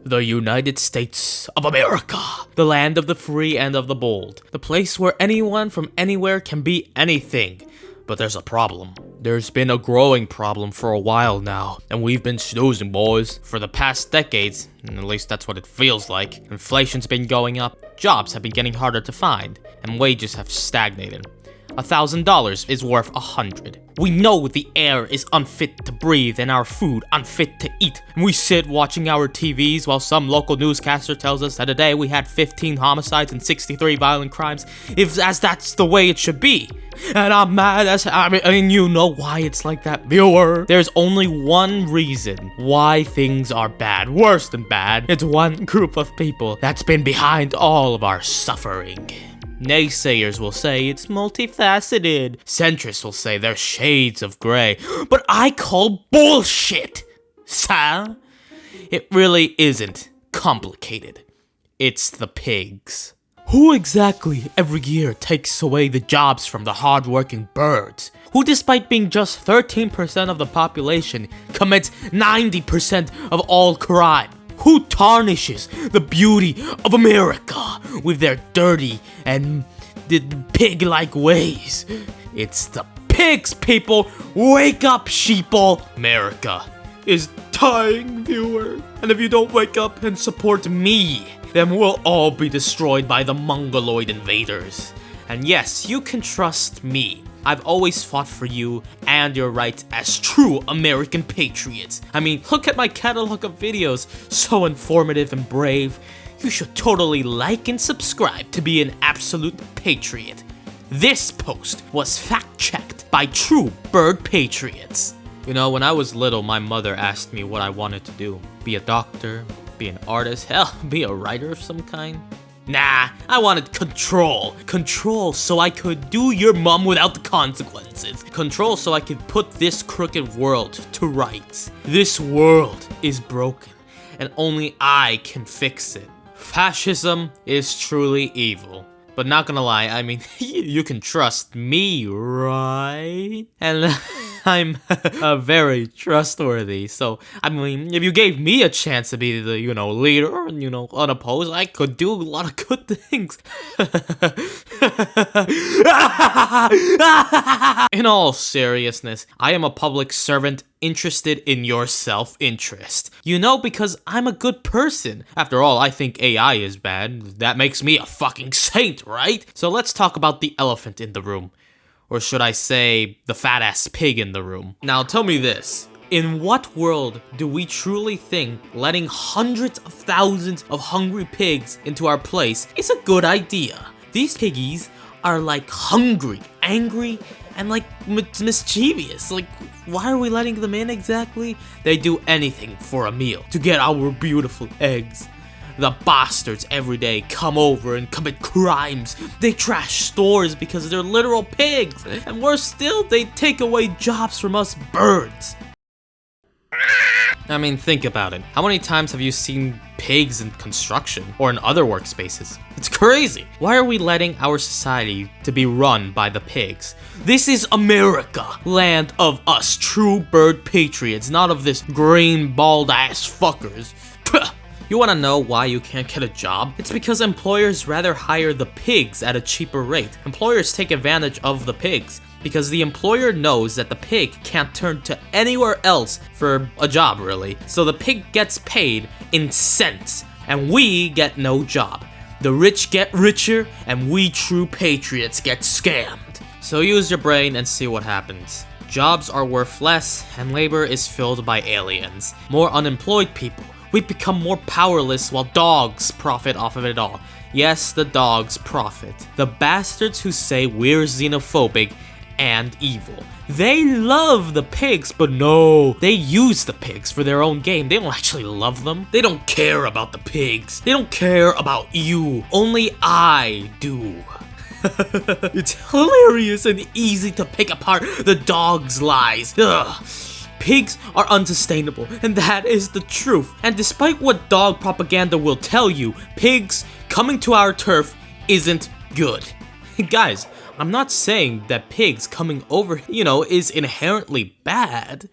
The United States of America, the land of the free and of the bold, the place where anyone from anywhere can be anything. But there's a problem. There's been a growing problem for a while now, and we've been snoozing, boys. For the past decades, at least that's what it feels like, inflation's been going up, jobs have been getting harder to find, and wages have stagnated. $1,000 is worth 100. We know the air is unfit to breathe and our food unfit to eat. And we sit watching our TVs while some local newscaster tells us that today we had 15 homicides and 63 violent crimes, as that's the way it should be. And I'm mad as I mean, you know why it's like that, viewer. There's only one reason why things are bad, worse than bad. It's one group of people that's been behind all of our suffering. Naysayers will say it's multifaceted. Centrists will say there's shades of gray. But I call bullshit, sir. It really isn't complicated. It's the pigs. Who exactly every year takes away the jobs from the hard-working birds? Who, despite being just 13% of the population, commits 90% of all crime? Who tarnishes the beauty of America with their dirty and pig-like ways? It's the pigs, people! Wake up, sheeple! America is dying, viewer. And if you don't wake up and support me, then we'll all be destroyed by the Mongoloid invaders. And yes, you can trust me. I've always fought for you and your rights as true American patriots. I mean, look at my catalog of videos, so informative and brave. You should totally like and subscribe to be an absolute patriot. This post was fact-checked by true BIRD Patriots. You know, when I was little, my mother asked me what I wanted to do. Be a doctor, be an artist, hell, be a writer of some kind. Nah, I wanted control. Control so I could do your mom without the consequences. Control so I could put this crooked world to rights. This world is broken, and only I can fix it. Fascism is truly evil. But not gonna lie, I mean, you can trust me, right? And I'm very trustworthy, so, I mean, if you gave me a chance to be the, leader, unopposed, I could do a lot of good things. In all seriousness, I am a public servant interested in your self-interest. Because I'm a good person. After all, I think AI is bad. That makes me a fucking saint, right? So let's talk about the elephant in the room. Or should I say, the fat-ass pig in the room. Now tell me this. In what world do we truly think letting hundreds of thousands of hungry pigs into our place is a good idea? These piggies are like hungry, angry, and like mischievous. Like, why are we letting them in exactly? They do anything for a meal to get our beautiful eggs. The bastards every day come over and commit crimes. They trash stores because they're literal pigs. And worse still, they take away jobs from us birds. I mean, think about it. How many times have you seen pigs in construction or in other workspaces? It's crazy. Why are we letting our society to be run by the pigs? This is America, land of us true BIRD patriots, not of this green bald ass fuckers. You wanna know why you can't get a job? It's because employers rather hire the pigs at a cheaper rate. Employers take advantage of the pigs because the employer knows that the pig can't turn to anywhere else for a job, really. So the pig gets paid in cents, and we get no job. The rich get richer, and we true patriots get scammed. So use your brain and see what happens. Jobs are worth less, and labor is filled by aliens. More unemployed people. We become more powerless while dogs profit off of it all. Yes, the dogs profit. The bastards who say we're xenophobic and evil. They love the pigs, but no, they use the pigs for their own gain. They don't actually love them. They don't care about the pigs. They don't care about you. Only I do. It's hilarious and easy to pick apart the dog's lies. Ugh. Pigs are unsustainable, and that is the truth. And despite what dog propaganda will tell you, pigs coming to our turf isn't good. Guys, I'm not saying that pigs coming over, is inherently bad.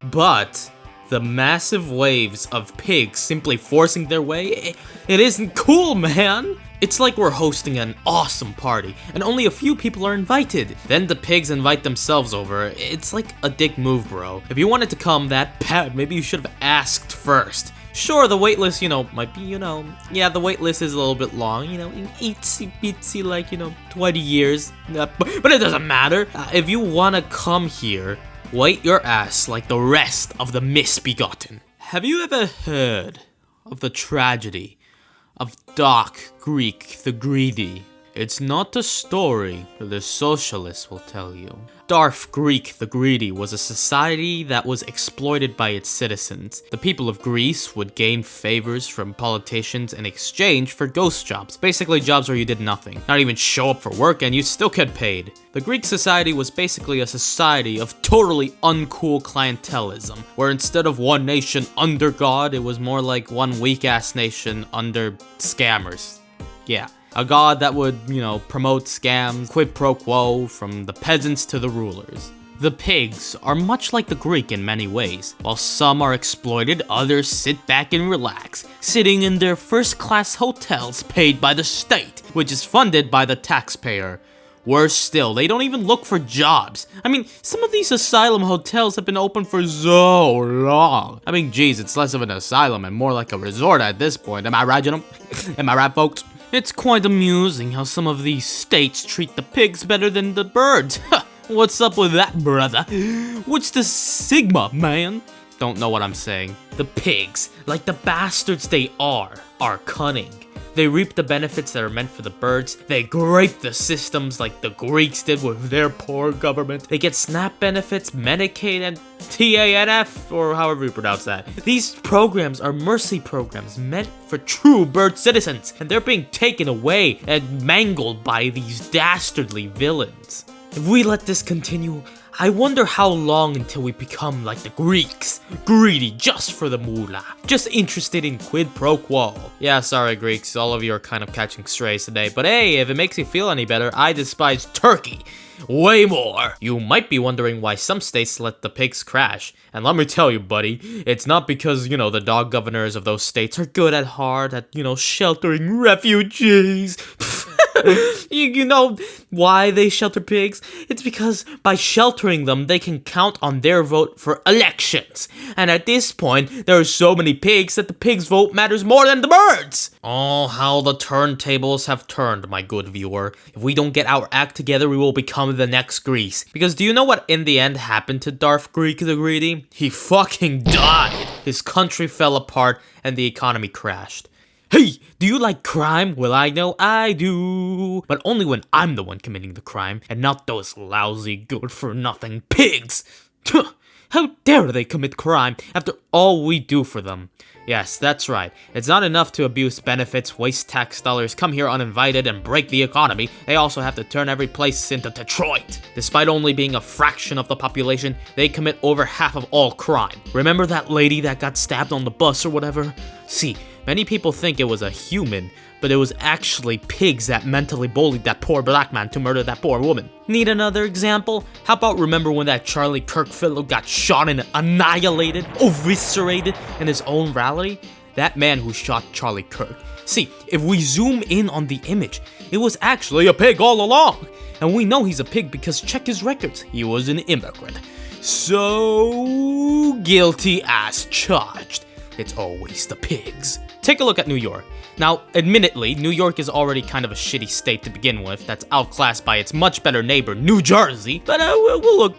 But The massive waves of pigs simply forcing their way, it isn't cool, man! It's like we're hosting an awesome party, and only a few people are invited. Then the pigs invite themselves over. It's like a dick move, bro. If you wanted to come that bad, maybe you should have asked first. Sure, the waitlist, might be, yeah, the waitlist is a little bit long, itsy bitsy, like, 20 years. But it doesn't matter. If you wanna come here, wait your ass like the rest of the misbegotten. Have you ever heard of the tragedy of Dark Greek the Greedy? It's not a story that the socialists will tell you. Dark Greek the Greedy was a society that was exploited by its citizens. The people of Greece would gain favors from politicians in exchange for ghost jobs. Basically jobs where you did nothing. Not even show up for work and you still get paid. The Greek society was basically a society of totally uncool clientelism, where instead of one nation under God, it was more like one weak-ass nation under scammers. Yeah. A god that would, promote scams, quid pro quo, from the peasants to the rulers. The pigs are much like the Greek in many ways. While some are exploited, others sit back and relax, sitting in their first-class hotels paid by the state, which is funded by the taxpayer. Worse still, they don't even look for jobs. I mean, some of these asylum hotels have been open for so long. I mean, geez, it's less of an asylum and more like a resort at this point. Am I right, gentlemen? Am I right, folks? It's quite amusing how some of these states treat the pigs better than the birds. What's up with that, brother? What's the sigma, man? Don't know what I'm saying. The pigs, like the bastards they are cunning. They reap the benefits that are meant for the birds. They grape the systems like the Greeks did with their poor government. They get SNAP benefits, Medicaid, and TANF, or however you pronounce that. These programs are mercy programs meant for true bird citizens, and they're being taken away and mangled by these dastardly villains. If we let this continue, I wonder how long until we become like the Greeks, greedy just for the moolah, just interested in quid pro quo. Yeah, sorry Greeks, all of you are kind of catching strays today, but hey, if it makes you feel any better, I despise Turkey way more. You might be wondering why some states let the pigs crash, and let me tell you, buddy, it's not because, the dog governors of those states are good at heart at, sheltering refugees. You know why they shelter pigs? It's because by sheltering them, they can count on their vote for elections. And at this point, there are so many pigs that the pigs' vote matters more than the birds. Oh, how the turntables have turned, my good viewer. If we don't get our act together, we will become the next Greece. Because do you know what in the end happened to Darth Greek the Greedy? He fucking died. His country fell apart and the economy crashed. Hey, do you like crime? Well, I know I do. But only when I'm the one committing the crime, and not those lousy, good-for-nothing pigs. How dare they commit crime after all we do for them? Yes, that's right. It's not enough to abuse benefits, waste tax dollars, come here uninvited, and break the economy. They also have to turn every place into Detroit. Despite only being a fraction of the population, they commit over half of all crime. Remember that lady that got stabbed on the bus or whatever? See, many people think it was a human, but it was actually pigs that mentally bullied that poor black man to murder that poor woman. Need another example? How about remember when that Charlie Kirk fellow got shot and annihilated, eviscerated in his own rally? That man who shot Charlie Kirk. See, if we zoom in on the image, it was actually a pig all along. And we know he's a pig because check his records. He was an immigrant. So guilty as charged. It's always the pigs. Take a look at New York. Now, admittedly, New York is already kind of a shitty state to begin with, that's outclassed by its much better neighbor, New Jersey. But we'll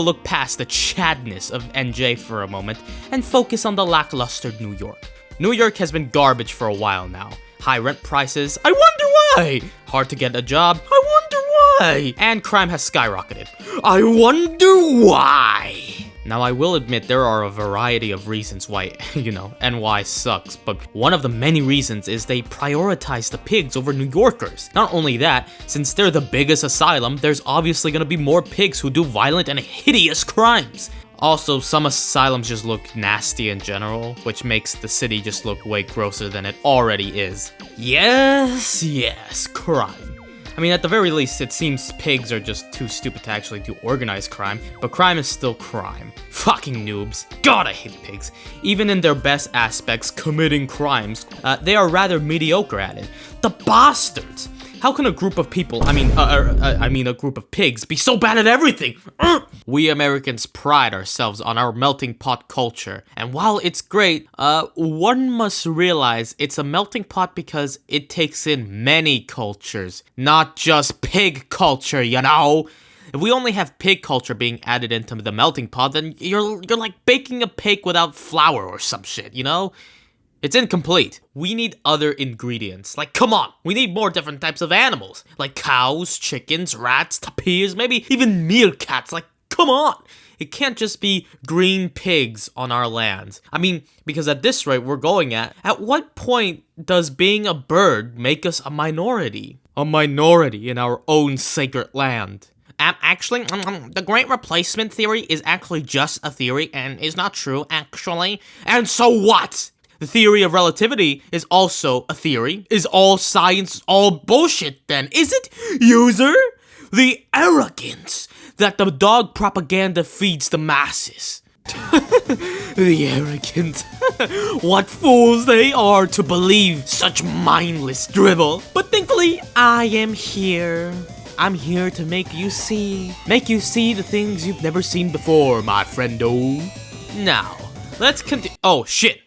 look past the chadness of NJ for a moment and focus on the lackluster New York. New York has been garbage for a while now. High rent prices, I wonder why. Hard to get a job, I wonder why. And crime has skyrocketed, I wonder why. Now, I will admit there are a variety of reasons why, NY sucks, but one of the many reasons is they prioritize the pigs over New Yorkers. Not only that, since they're the biggest asylum, there's obviously gonna be more pigs who do violent and hideous crimes. Also, some asylums just look nasty in general, which makes the city just look way grosser than it already is. Yes, crime. I mean, at the very least, it seems pigs are just too stupid to actually do organized crime, but crime is still crime. Fucking noobs. God, I hate pigs. Even in their best aspects, committing crimes, they are rather mediocre at it. The bastards! How can a group of people, a group of pigs, be so bad at everything? We Americans pride ourselves on our melting pot culture, and while it's great, one must realize it's a melting pot because it takes in many cultures, not just pig culture, you know? If we only have pig culture being added into the melting pot, then you're like baking a cake without flour or some shit, you know? It's incomplete. We need other ingredients. Like, come on, we need more different types of animals. Like cows, chickens, rats, tapirs, maybe even meerkats. Like, come on. It can't just be green pigs on our lands. I mean, because at this rate we're going at what point does being a bird make us a minority? A minority in our own sacred land. Actually, the Great Replacement theory is actually just a theory and is not true, actually. And so what? The theory of relativity is also a theory. Is all science all bullshit then? Is it, user? The arrogance that the dog propaganda feeds the masses. The arrogant. What fools they are to believe such mindless drivel. But thankfully, I am here. I'm here to make you see the things you've never seen before, my friendo. Now, let's continue. Oh, shit.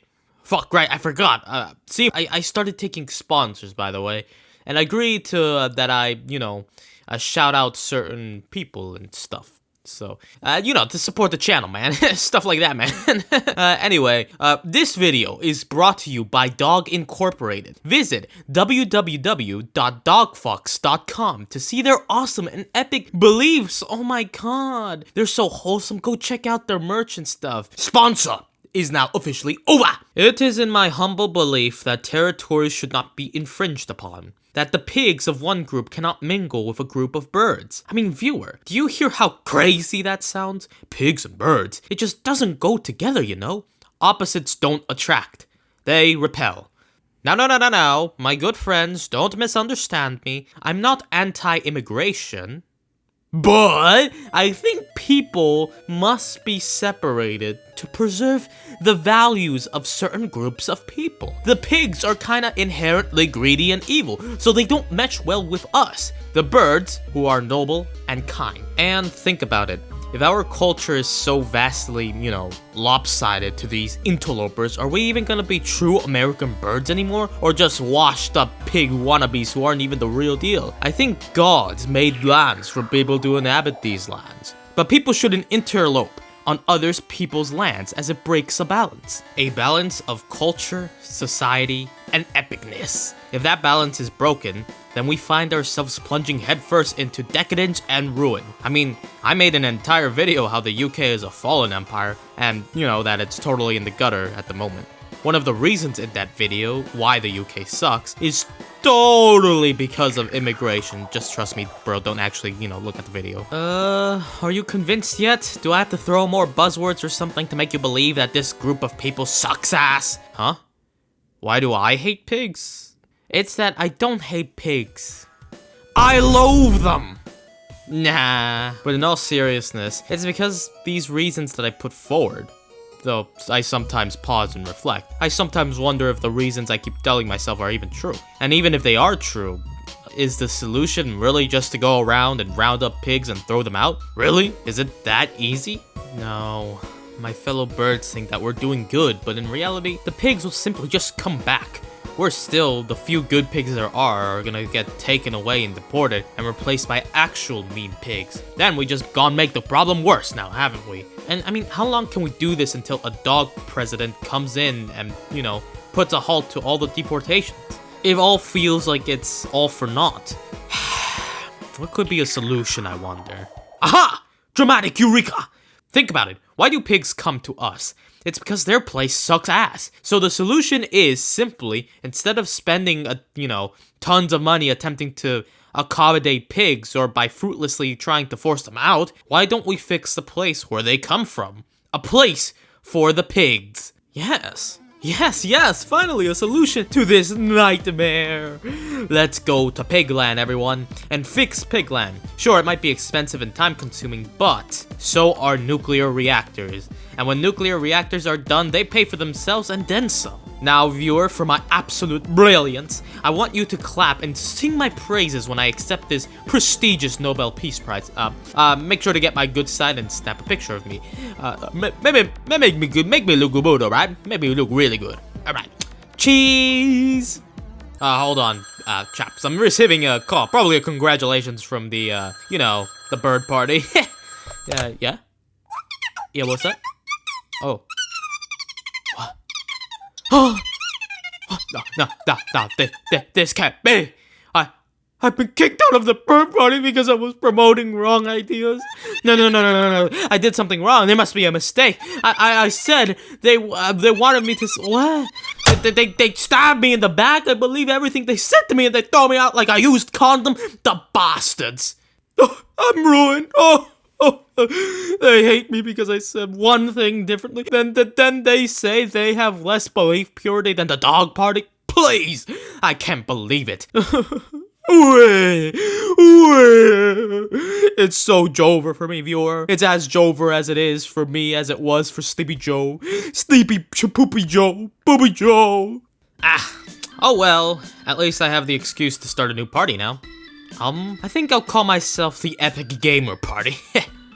Fuck, right, I forgot. See, I started taking sponsors, by the way, and I agreed to, that I shout out certain people and stuff. So, to support the channel, man. Stuff like that, man. Anyway, this video is brought to you by Dog Incorporated. Visit www.dogfucks.com to see their awesome and epic beliefs. Oh my god. They're so wholesome. Go check out their merch and stuff. Sponsor is now officially over. It is in my humble belief that territories should not be infringed upon. That the pigs of one group cannot mingle with a group of birds. I mean, viewer, do you hear how crazy that sounds? Pigs and birds. It just doesn't go together, you know? Opposites don't attract. They repel. No. My good friends, don't misunderstand me. I'm not anti-immigration. But I think people must be separated to preserve the values of certain groups of people. The pigs are kinda inherently greedy and evil, so they don't mesh well with us, the birds, who are noble and kind. And think about it. If our culture is so vastly, lopsided to these interlopers, are we even gonna be true American birds anymore? Or just washed up pig wannabes who aren't even the real deal? I think gods made lands for people to inhabit these lands. But people shouldn't interlope on others people's lands as it breaks a balance. A balance of culture, society, and epicness. If that balance is broken, then we find ourselves plunging headfirst into decadence and ruin. I mean, I made an entire video how the UK is a fallen empire, and that it's totally in the gutter at the moment. One of the reasons in that video why the UK sucks is totally because of immigration. Just trust me, bro, don't actually, look at the video. Are you convinced yet? Do I have to throw more buzzwords or something to make you believe that this group of people sucks ass? Huh? Why do I hate pigs? It's that I don't hate pigs. I loathe them! Nah. But in all seriousness, it's because these reasons that I put forward. Though I sometimes pause and reflect. I sometimes wonder if the reasons I keep telling myself are even true. And even if they are true, is the solution really just to go around and round up pigs and throw them out? Really? Is it that easy? No. My fellow birds think that we're doing good, but in reality, the pigs will simply just come back. We're still, the few good pigs there are gonna get taken away and deported and replaced by actual mean pigs. Then we just gonna make the problem worse now, haven't we? And I mean, how long can we do this until a dog president comes in and, puts a halt to all the deportations? It all feels like it's all for naught. What could be a solution, I wonder? Aha! Dramatic eureka! Think about it. Why do pigs come to us? It's because their place sucks ass. So the solution is simply, instead of spending, tons of money attempting to accommodate pigs or by fruitlessly trying to force them out, why don't we fix the place where they come from? A place for the pigs. Yes, Yes, finally a solution to this nightmare. Let's go to Pigland, everyone, and fix Pigland. Sure, it might be expensive and time-consuming, but so are nuclear reactors. And when nuclear reactors are done, they pay for themselves and then some. Now, viewer, for my absolute brilliance, I want you to clap and sing my praises when I accept this prestigious Nobel Peace Prize. Make sure to get my good side and snap a picture of me. Make me look good, alright? Make me look really good. Alright. Cheese! Hold on, chaps. I'm receiving a call. Probably a congratulations from the, the bird party. Yeah? Yeah, what's that? Oh. What? Oh! No, this can't be! I've been kicked out of the bird party because I was promoting wrong ideas. No. I did something wrong. There must be a mistake. I said they wanted me to... What? They stabbed me in the back. I believe everything they said to me and they throw me out like I used condom. The bastards. Oh, I'm ruined. Oh, they hate me because I said one thing differently. Then they say they have less belief purity than the dog party. Please, I can't believe it. It's so Jover for me, viewer. It's as Jover as it is for me as it was for Sleepy Joe. Poopy Joe. Oh well. At least I have the excuse to start a new party now. I think I'll call myself the Epic Gamer Party.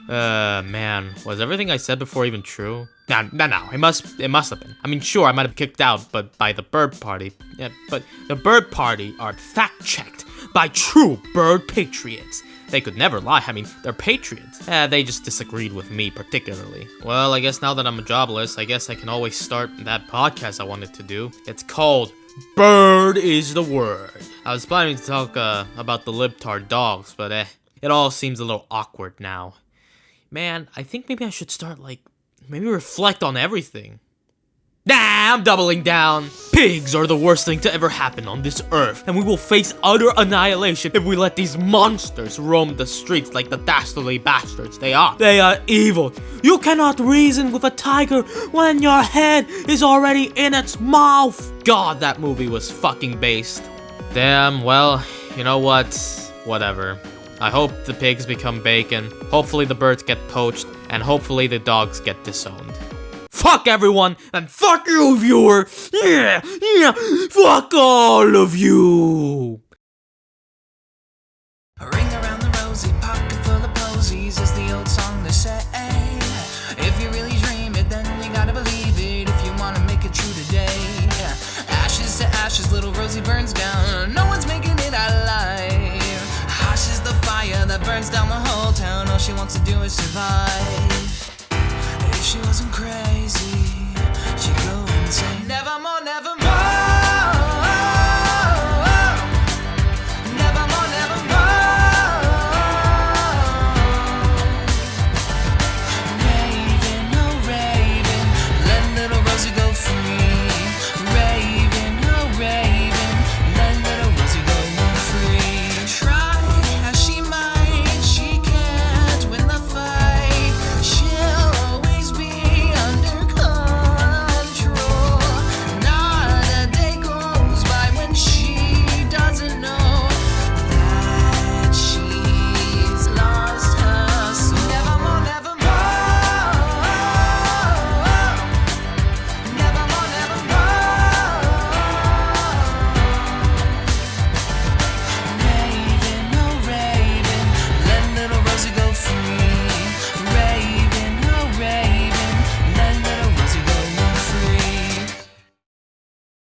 Man, was everything I said before even true? No, it must have been. I mean, sure, I might have kicked out, but by the bird party. Yeah, but the bird party are fact-checked by true bird patriots. They could never lie. I mean, they're patriots. They just disagreed with me particularly. Well, I guess now that I'm jobless, I guess I can always start that podcast I wanted to do. It's called Bird is the Word. I was planning to talk about the libtard dogs, but it all seems a little awkward now. Man, I think maybe I should start, maybe reflect on everything. Nah, I'm doubling down. Pigs are the worst thing to ever happen on this earth, and we will face utter annihilation if we let these monsters roam the streets like the dastardly bastards they are. They are evil. You cannot reason with a tiger when your head is already in its mouth. God, that movie was fucking based. Damn, well, you know what? Whatever. I hope the pigs become bacon, hopefully the birds get poached, and hopefully the dogs get disowned. Fuck everyone, and fuck you, viewer! Yeah, fuck all of you! A ring around the rosy, pocket full of posies is the old song they say. If you really dream it, then you gotta believe it if you wanna make it true today. Ashes to ashes, little Rosie burns down, no one's making it out alive. Hush is the fire that burns down the whole town, all she wants to do is survive. If she wasn't crazy, she'd go insane. Nevermore, nevermore.